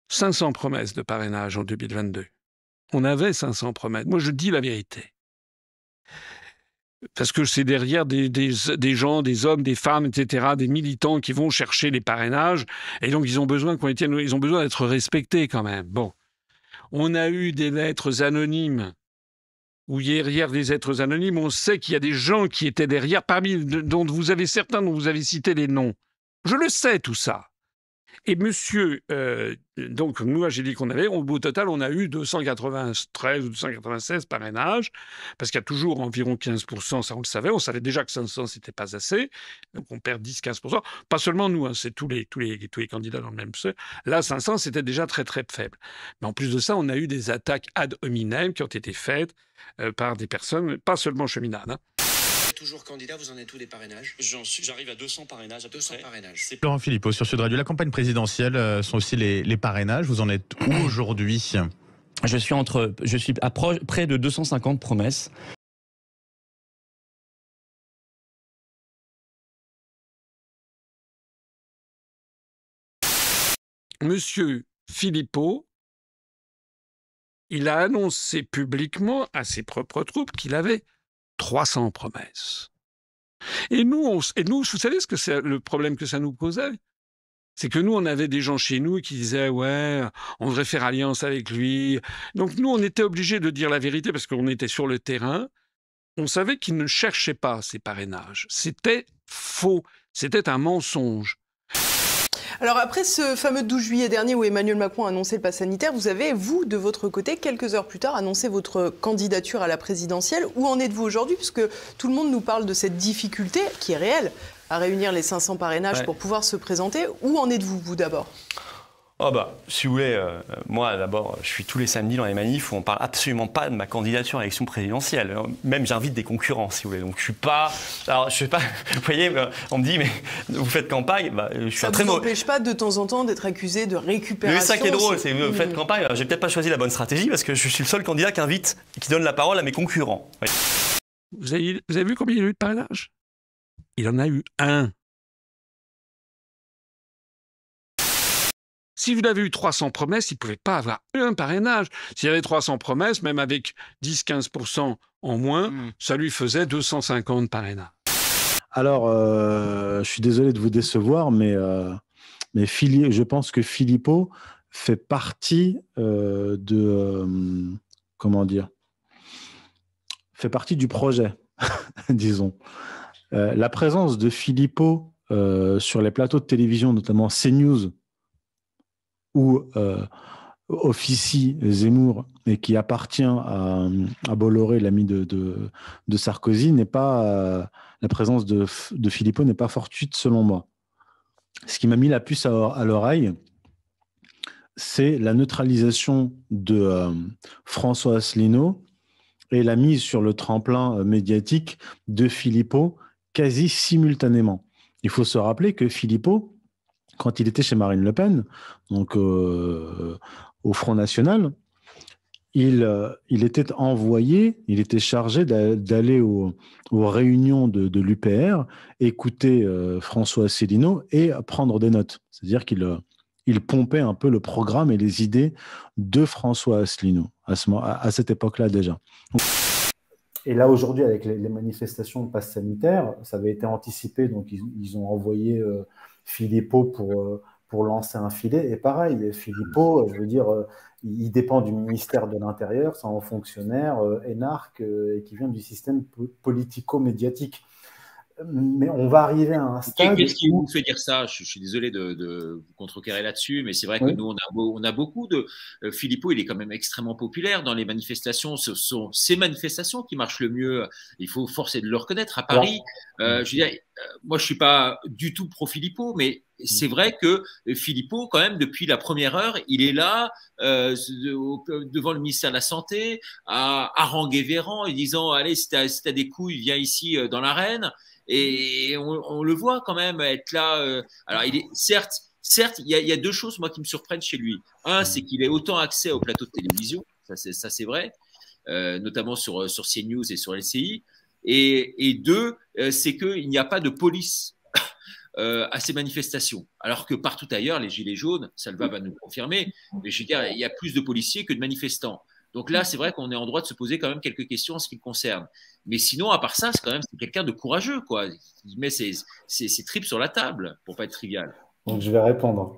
500 promesses de parrainage en 2022. On avait 500 promesses. Moi, je dis la vérité. Parce que c'est derrière des gens, des hommes, des femmes, etc., des militants qui vont chercher les parrainages. Et donc, ils ont besoin ils ont besoin d'être respectés quand même. Bon. On a eu des lettres anonymes, où derrière des lettres anonymes, on sait qu'il y a des gens qui étaient derrière, dont vous avez cité les noms. Je le sais, tout ça. Et monsieur, donc moi j'ai dit qu'on avait, au total on a eu 293 ou 296 parrainages, parce qu'il y a toujours environ 15%, ça on le savait, on savait déjà que 500 c'était pas assez, donc on perd 10-15%, pas seulement nous, hein, c'est tous les candidats dans le même seuil. Là 500 c'était déjà très très faible. Mais en plus de ça, on a eu des attaques ad hominem qui ont été faites par des personnes, pas seulement cheminades, hein. Toujours candidat, vous en êtes où des parrainages? J'arrive à 200 parrainages à peu près. 200 parrainages. Florent Philippot, sur Sud Radio, la campagne présidentielle sont aussi les parrainages. Vous en êtes où aujourd'hui? Je suis à près de 250 promesses. Monsieur Philippot, il a annoncé publiquement à ses propres troupes qu'il avait 300 promesses. Et nous, vous savez ce que c'est le problème que ça nous posait? C'est que nous, on avait des gens chez nous qui disaient « Ouais, on devrait faire alliance avec lui ». Donc nous, on était obligés de dire la vérité parce qu'on était sur le terrain. On savait qu'il ne cherchait pas ces parrainages. C'était faux. C'était un mensonge. Alors après ce fameux 12 juillet dernier où Emmanuel Macron a annoncé le pass sanitaire, vous avez, vous, de votre côté, quelques heures plus tard, annoncé votre candidature à la présidentielle. Où en êtes-vous aujourd'hui? Puisque tout le monde nous parle de cette difficulté, qui est réelle, à réunir les 500 parrainages pour pouvoir se présenter. Où en êtes-vous, vous, d'abord? Oh bah, si vous voulez, moi d'abord, je suis tous les samedis dans les manifs où on parle absolument pas de ma candidature à l'élection présidentielle. Même j'invite des concurrents, si vous voulez. Donc je suis pas. Alors je sais pas. Vous voyez, on me dit mais vous faites campagne. Bah, je suis ça très mauvais. Ça vous empêche pas de temps en temps d'être accusé de récupération? Mais ça qui est drôle, c'est vous faites campagne. J'ai peut-être pas choisi la bonne stratégie parce que je suis le seul candidat qui invite et qui donne la parole à mes concurrents. Ouais. Vous avez vu combien il y a eu de parrainage? Il en a eu un. Si vous avez eu 300 promesses, il ne pouvait pas avoir un parrainage. S'il y avait 300 promesses, même avec 10-15% en moins, ça lui faisait 250 parrainages. Alors, je suis désolé de vous décevoir, mais je pense que Philippot fait partie fait partie du projet, disons. La présence de Philippot sur les plateaux de télévision, notamment CNews, où officie Zemmour et qui appartient à Bolloré, l'ami de Sarkozy, n'est pas la présence de Philippot n'est pas fortuite selon moi. Ce qui m'a mis la puce à l'oreille, c'est la neutralisation de François Asselineau et la mise sur le tremplin médiatique de Philippot quasi simultanément. Il faut se rappeler que Philippot, quand il était chez Marine Le Pen, donc au Front National, il était envoyé, il était chargé d'aller aux réunions de l'UPR, écouter François Asselineau et prendre des notes. C'est-à-dire qu'il pompait un peu le programme et les idées de François Asselineau à cette époque-là déjà. Et là, aujourd'hui, avec les manifestations de passe sanitaire, ça avait été anticipé, donc ils ont envoyé Philippot pour lancer un filet. Et pareil, Philippot, je veux dire, il dépend du ministère de l'Intérieur, c'est un fonctionnaire énarque et qui vient du système politico-médiatique. Mais on va arriver à un stade. Qu'est-ce qui vous fait dire ça? Je suis désolé de vous contrecarrer là-dessus, mais c'est vrai que Oui. nous, on a beaucoup de. Philippot, il est quand même extrêmement populaire dans les manifestations. Ce sont ces manifestations qui marchent le mieux. Il faut forcer de le reconnaître. À Paris, je veux dire, moi, je suis pas du tout pro Philippot, mais c'est vrai que Philippot, quand même, depuis la première heure, il est là devant le ministère de la Santé, à haranguer Véran, en disant allez, si t'as des couilles, viens ici dans l'arène. Et on le voit quand même être là. Alors, il est certes, il y a deux choses moi qui me surprennent chez lui. Un, c'est qu'il ait autant accès au plateau de télévision, ça c'est vrai, notamment sur CNews et sur LCI. Et deux, c'est qu'il n'y a pas de police à ces manifestations. Alors que partout ailleurs, les Gilets jaunes, Salva va nous le confirmer, mais je veux dire, il y a plus de policiers que de manifestants. Donc là, c'est vrai qu'on est en droit de se poser quand même quelques questions en ce qui le concerne. Mais sinon, à part ça, c'est quelqu'un de courageux, quoi. Il met ses tripes sur la table, pour pas être trivial. Donc je vais répondre.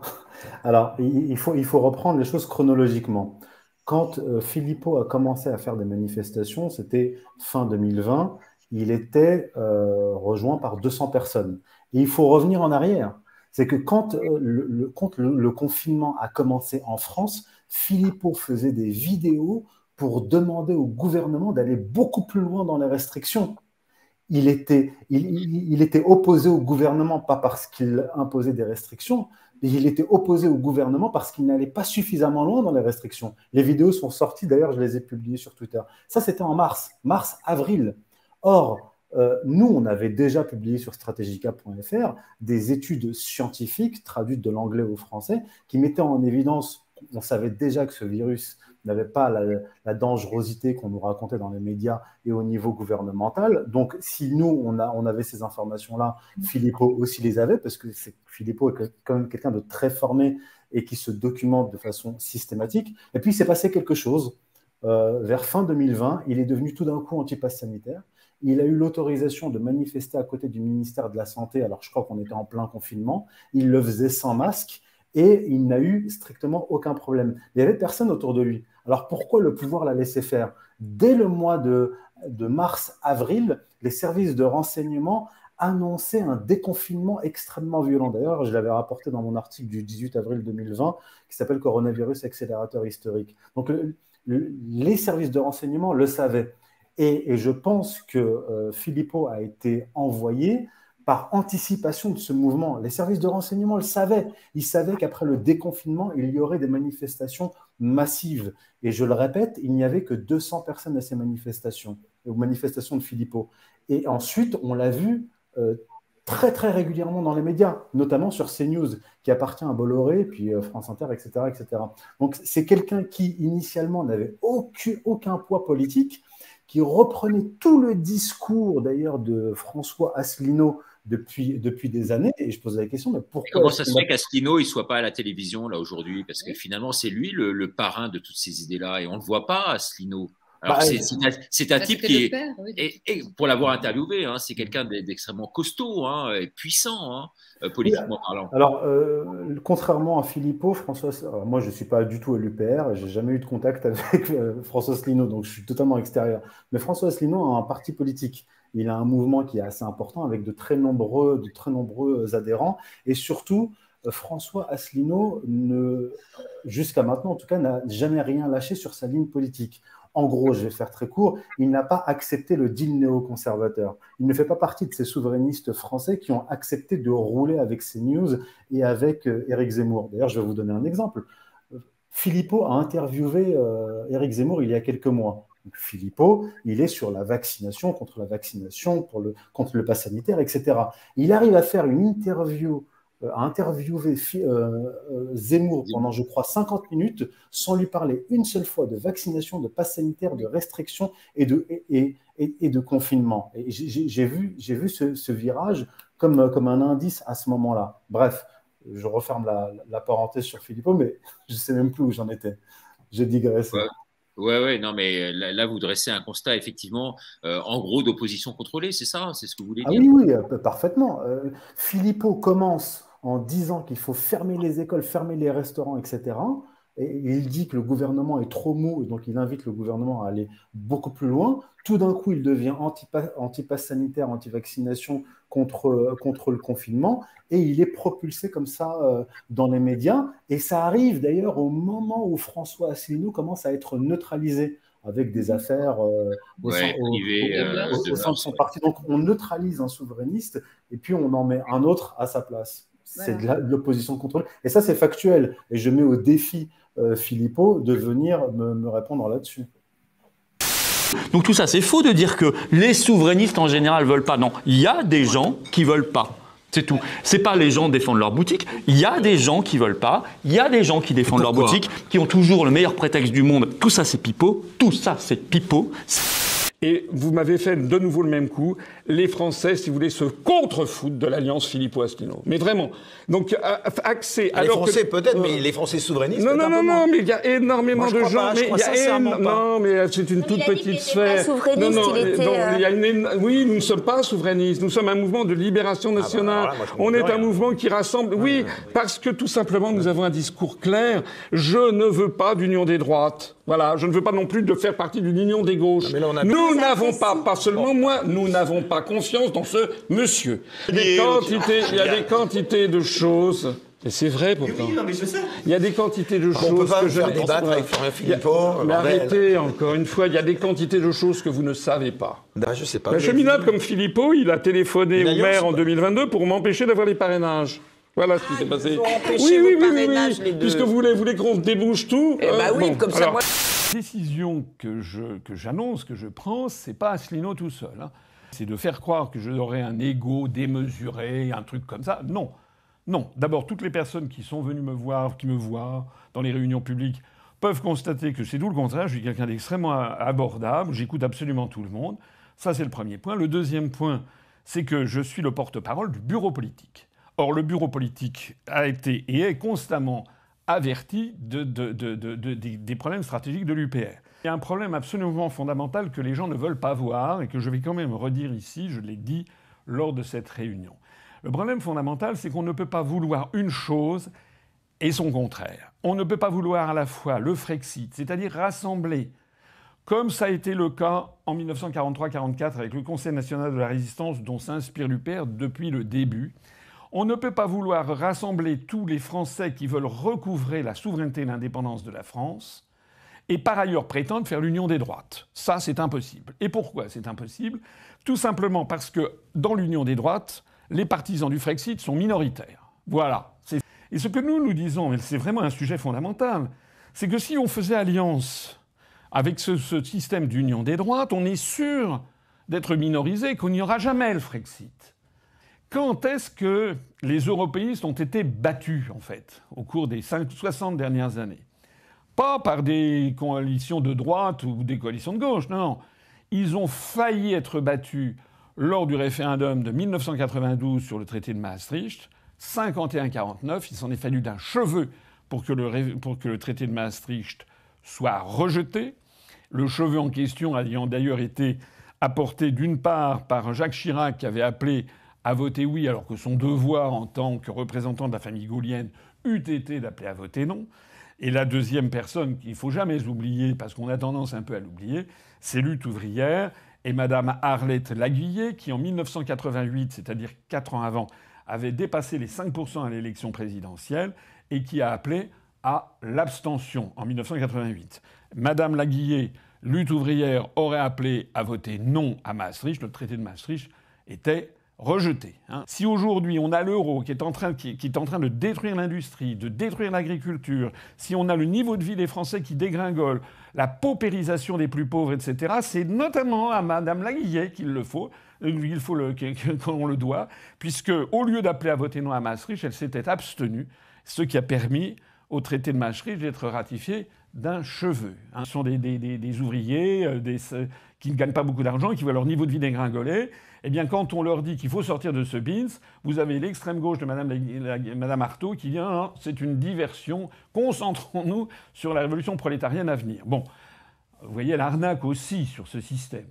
Alors, il faut reprendre les choses chronologiquement. Quand Philippot a commencé à faire des manifestations, c'était fin 2020, il était rejoint par 200 personnes. Et il faut revenir en arrière. C'est que quand le confinement a commencé en France, Philippot faisait des vidéos pour demander au gouvernement d'aller beaucoup plus loin dans les restrictions. Il était opposé au gouvernement, pas parce qu'il imposait des restrictions, mais il était opposé au gouvernement parce qu'il n'allait pas suffisamment loin dans les restrictions. Les vidéos sont sorties, d'ailleurs, je les ai publiées sur Twitter. Ça, c'était en mars-avril. Or, nous, on avait déjà publié sur strategica.fr des études scientifiques traduites de l'anglais au français qui mettaient en évidence, on savait déjà que ce virus n'avait pas la dangerosité qu'on nous racontait dans les médias et au niveau gouvernemental. Donc, si nous, on avait ces informations-là, Philippot aussi les avait, parce que Philippot est quand même quelqu'un de très formé et qui se documente de façon systématique. Et puis, il s'est passé quelque chose. Vers fin 2020, il est devenu tout d'un coup anti-pass sanitaire. Il a eu l'autorisation de manifester à côté du ministère de la Santé, alors je crois qu'on était en plein confinement. Il le faisait sans masque et il n'a eu strictement aucun problème. Il n'y avait personne autour de lui. Alors pourquoi le pouvoir l'a laissé faire? Dès le mois de mars-avril, les services de renseignement annonçaient un déconfinement extrêmement violent. D'ailleurs, je l'avais rapporté dans mon article du 18 avril 2020 qui s'appelle « Coronavirus accélérateur historique ». Donc les services de renseignement le savaient. Et je pense que Philippot a été envoyé par anticipation de ce mouvement. Les services de renseignement le savaient. Ils savaient qu'après le déconfinement, il y aurait des manifestations massives. Et je le répète, il n'y avait que 200 personnes à ces manifestations, aux manifestations de Philippot. Et ensuite, on l'a vu très, très régulièrement dans les médias, notamment sur CNews, qui appartient à Bolloré, puis France Inter, etc., etc. Donc, c'est quelqu'un qui, initialement, n'avait aucun poids politique, qui reprenait tout le discours d'ailleurs de François Asselineau depuis des années. Et je pose la question, mais pourquoi... Comment ça se fait qu'Asselineau ne soit pas à la télévision là aujourd'hui? Parce que finalement, c'est lui le parrain de toutes ces idées-là. Et on ne le voit pas, Asselineau. Alors, c'est un type qui est, et pour l'avoir interviewé, hein, c'est quelqu'un d'extrêmement costaud et puissant, politiquement parlant. Alors, contrairement à Philippot, moi je ne suis pas du tout à l'UPR, je n'ai jamais eu de contact avec François Asselineau, donc je suis totalement extérieur. Mais François Asselineau a un parti politique. Il a un mouvement qui est assez important avec de très nombreux adhérents. Et surtout, François Asselineau, jusqu'à maintenant en tout cas, n'a jamais rien lâché sur sa ligne politique. En gros, je vais faire très court, il n'a pas accepté le deal néoconservateur. Il ne fait pas partie de ces souverainistes français qui ont accepté de rouler avec CNews et avec Éric Zemmour. D'ailleurs, je vais vous donner un exemple. Philippot a interviewé Éric Zemmour il y a quelques mois. Donc, Philippot, il est sur la vaccination, contre la vaccination, contre le pass sanitaire, etc. Il arrive à faire une interview, à interviewer Zemmour pendant, je crois, 50 minutes sans lui parler une seule fois de vaccination, de pass sanitaire, de restrictions et de confinement. Et j'ai vu ce virage comme un indice à ce moment-là. Bref, je referme la parenthèse sur Philippot, mais je ne sais même plus où j'en étais. Je digresse. Ouais. Ouais, non, mais là, vous dressez un constat, effectivement, en gros, d'opposition contrôlée, c'est ça? C'est ce que vous voulez Ah dire? oui, parfaitement. Philippot commence en disant qu'il faut fermer les écoles, fermer les restaurants, etc. Et il dit que le gouvernement est trop mou, et donc il invite le gouvernement à aller beaucoup plus loin. Tout d'un coup, il devient anti-pass sanitaire, anti-vaccination contre le confinement, et il est propulsé comme ça dans les médias. Et ça arrive d'ailleurs au moment où François Asselineau commence à être neutralisé avec des affaires au sein de son parti. Donc on neutralise un souverainiste et puis on en met un autre à sa place. C'est de l'opposition contrôlée. Et ça, c'est factuel. Et je mets au défi Philippot de venir me répondre là-dessus. Donc tout ça, c'est faux de dire que les souverainistes en général veulent pas. Non, il y a des gens qui veulent pas. C'est tout. C'est pas les gens défendent leur boutique. Il y a des gens qui veulent pas. Il y a des gens qui défendent leur boutique, qui ont toujours le meilleur prétexte du monde. Tout ça, c'est pipeau. Tout ça, c'est pipeau. Et vous m'avez fait de nouveau le même coup. Les Français, si vous voulez, se contrefoutent de l'alliance Philippot-Asselineau. Mais vraiment. Donc, accès. Les Français peut-être, mais les Français souverainistes. Non, mais il y a énormément de gens. Non, mais c'est une toute petite sphère. Oui, nous ne sommes pas souverainistes. Nous sommes un mouvement de libération nationale. On est un mouvement qui rassemble. Oui, parce que tout simplement, nous avons un discours clair. Je ne veux pas d'union des droites. Voilà, je ne veux pas non plus de faire partie d'une union des gauches. Nous n'avons pas seulement moi, nous n'avons pas confiance dans ce monsieur. Il y a des quantités de choses. Et c'est vrai pourtant. Oui, non, mais je sais. Il y a des quantités de choses on peut pas que je faire ne débattre avec Florian Philippot. Mais arrêtez, encore une fois, il y a des quantités de choses que vous ne savez pas. Je sais pas. Un cheminade comme Philippot, il a téléphoné au maire en 2022 pour m'empêcher d'avoir les parrainages. Voilà ce qui s'est passé. Oui. Puisque vous voulez qu'on débouche tout. Comme ça, moi... La décision que j'annonce, que je prends, c'est pas Asselineau tout seul. Hein. C'est de faire croire que j'aurais un ego démesuré, un truc comme ça. Non. D'abord, toutes les personnes qui sont venues me voir, qui me voient dans les réunions publiques, peuvent constater que c'est tout le contraire. Je suis quelqu'un d'extrêmement abordable. J'écoute absolument tout le monde. Ça, c'est le premier point. Le deuxième point, c'est que je suis le porte-parole du bureau politique. Or, le bureau politique a été et est constamment averti des problèmes stratégiques de l'UPR. Il y a un problème absolument fondamental que les gens ne veulent pas voir et que je vais quand même redire ici, je l'ai dit lors de cette réunion. Le problème fondamental, c'est qu'on ne peut pas vouloir une chose et son contraire. On ne peut pas vouloir à la fois le Frexit, c'est-à-dire rassembler, comme ça a été le cas en 1943-44 avec le Conseil national de la résistance dont s'inspire l'UPR depuis le début. On ne peut pas vouloir rassembler tous les Français qui veulent recouvrer la souveraineté et l'indépendance de la France et par ailleurs prétendre faire l'union des droites. Ça, c'est impossible. Et pourquoi c'est impossible? Tout simplement parce que dans l'union des droites, les partisans du Frexit sont minoritaires. Voilà. Et ce que nous disons, et c'est vraiment un sujet fondamental, c'est que si on faisait alliance avec ce système d'union des droites, on est sûr d'être minorisé, qu'on n'y aura jamais le Frexit. Quand est-ce que les européistes ont été battus, en fait, au cours des 60 dernières années? Pas par des coalitions de droite ou des coalitions de gauche, non. Ils ont failli être battus lors du référendum de 1992 sur le traité de Maastricht, 51-49. Il s'en est fallu d'un cheveu pour que le traité de Maastricht soit rejeté. Le cheveu en question ayant d'ailleurs été apporté d'une part par Jacques Chirac qui avait appelé à voter oui, alors que son devoir en tant que représentant de la famille gaulienne eût été d'appeler à voter non. Et la deuxième personne qu'il ne faut jamais oublier, parce qu'on a tendance un peu à l'oublier, c'est Lutte ouvrière et Madame Arlette Laguiller, qui en 1988, c'est-à-dire 4 ans avant, avait dépassé les 5% à l'élection présidentielle et qui a appelé à l'abstention en 1988. Madame Laguiller, Lutte ouvrière, aurait appelé à voter non à Maastricht. Le traité de Maastricht était rejeté. Si aujourd'hui on a l'euro qui est en train de détruire l'industrie, de détruire l'agriculture, si on a le niveau de vie des Français qui dégringole, la paupérisation des plus pauvres, etc., c'est notamment à Madame Laguiller qu'on le doit, puisque au lieu d'appeler à voter non à Maastricht, elle s'était abstenue, ce qui a permis au traité de Maastricht d'être ratifié d'un cheveu. Ce sont des ouvriers qui ne gagnent pas beaucoup d'argent, qui voient leur niveau de vie dégringoler. Eh bien, quand on leur dit qu'il faut sortir de ce bins, vous avez l'extrême gauche de Madame Arthaud qui dit « c'est une diversion, concentrons-nous sur la révolution prolétarienne à venir ». Bon, Vous voyez l'arnaque aussi sur ce système.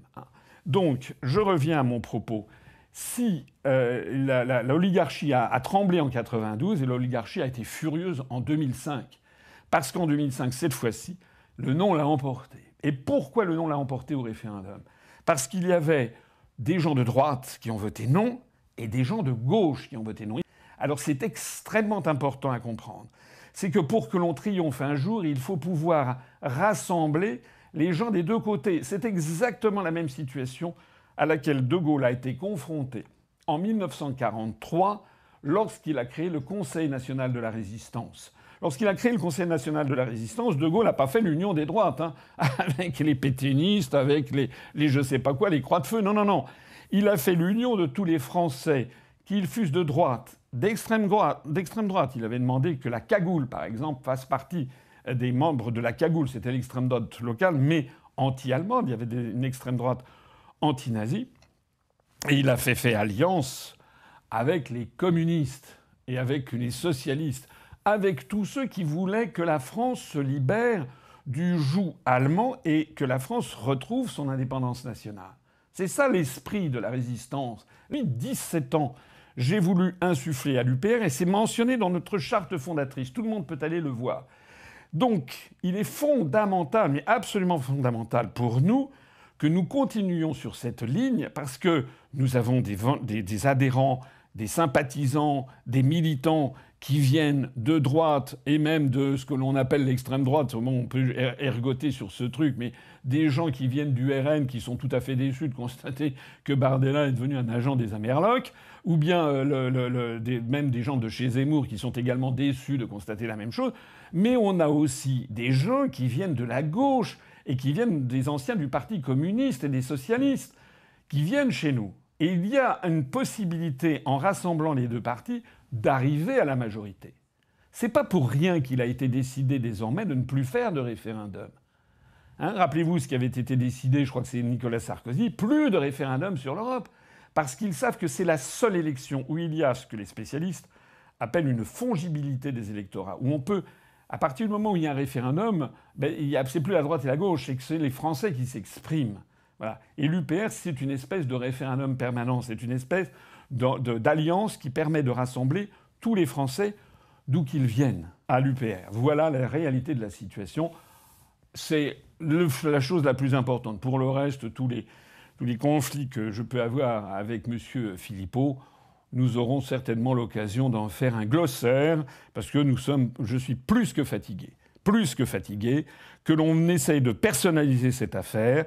Donc, je reviens à mon propos. Si l'oligarchie a tremblé en 92 et l'oligarchie a été furieuse en 2005, parce qu'en 2005, cette fois-ci, le non l'a emporté. Et pourquoi le non l'a emporté au référendum? Parce qu'il y avait des gens de droite qui ont voté non et des gens de gauche qui ont voté non. Alors c'est extrêmement important à comprendre. C'est que pour que l'on triomphe un jour, il faut pouvoir rassembler les gens des deux côtés. C'est exactement la même situation à laquelle De Gaulle a été confronté en 1943 lorsqu'il a créé le Conseil national de la résistance. Lorsqu'il a créé le Conseil national de la résistance, De Gaulle n'a pas fait l'union des droites, avec les pétainistes, avec les je sais pas quoi, les croix de feu. Non, non, non. Il a fait l'union de tous les Français, qu'ils fussent de droite, d'extrême droite. Il avait demandé que la cagoule, par exemple, fasse partie des membres de la cagoule. C'était l'extrême droite locale, mais anti-allemande. Il y avait une extrême droite anti-nazie. Et il a fait alliance avec les communistes et avec les socialistes, avec tous ceux qui voulaient que la France se libère du joug allemand et que la France retrouve son indépendance nationale. C'est ça l'esprit de la résistance. Depuis 17 ans, j'ai voulu insuffler à l'UPR et c'est mentionné dans notre charte fondatrice. Tout le monde peut aller le voir. Donc, il est fondamental, mais absolument fondamental pour nous, que nous continuions sur cette ligne parce que nous avons des adhérents, des sympathisants, des militants qui viennent de droite et même de ce que l'on appelle l'extrême droite. On peut ergoter sur ce truc, mais des gens qui viennent du RN qui sont tout à fait déçus de constater que Bardella est devenu un agent des Amerlocs, ou bien même des gens de chez Zemmour qui sont également déçus de constater la même chose. Mais on a aussi des gens qui viennent de la gauche et qui viennent des anciens du Parti communiste et des socialistes, qui viennent chez nous. Et il y a une possibilité, en rassemblant les deux partis, d'arriver à la majorité. C'est pas pour rien qu'il a été décidé désormais de ne plus faire de référendum. Rappelez-vous ce qui avait été décidé, je crois que c'est Nicolas Sarkozy, plus de référendum sur l'Europe. Parce qu'ils savent que c'est la seule élection où il y a ce que les spécialistes appellent une fongibilité des électorats, où on peut, à partir du moment où il y a un référendum, c'est plus la droite et la gauche, c'est que c'est les Français qui s'expriment. Voilà. Et l'UPR, c'est une espèce de référendum permanent, c'est une espèce d'alliance qui permet de rassembler tous les Français d'où qu'ils viennent à l'UPR. Voilà la réalité de la situation. C'est la chose la plus importante. Pour le reste, tous les conflits que je peux avoir avec M. Philippot, nous aurons certainement l'occasion d'en faire un glossaire, parce que je suis plus que fatigué, que l'on essaye de personnaliser cette affaire,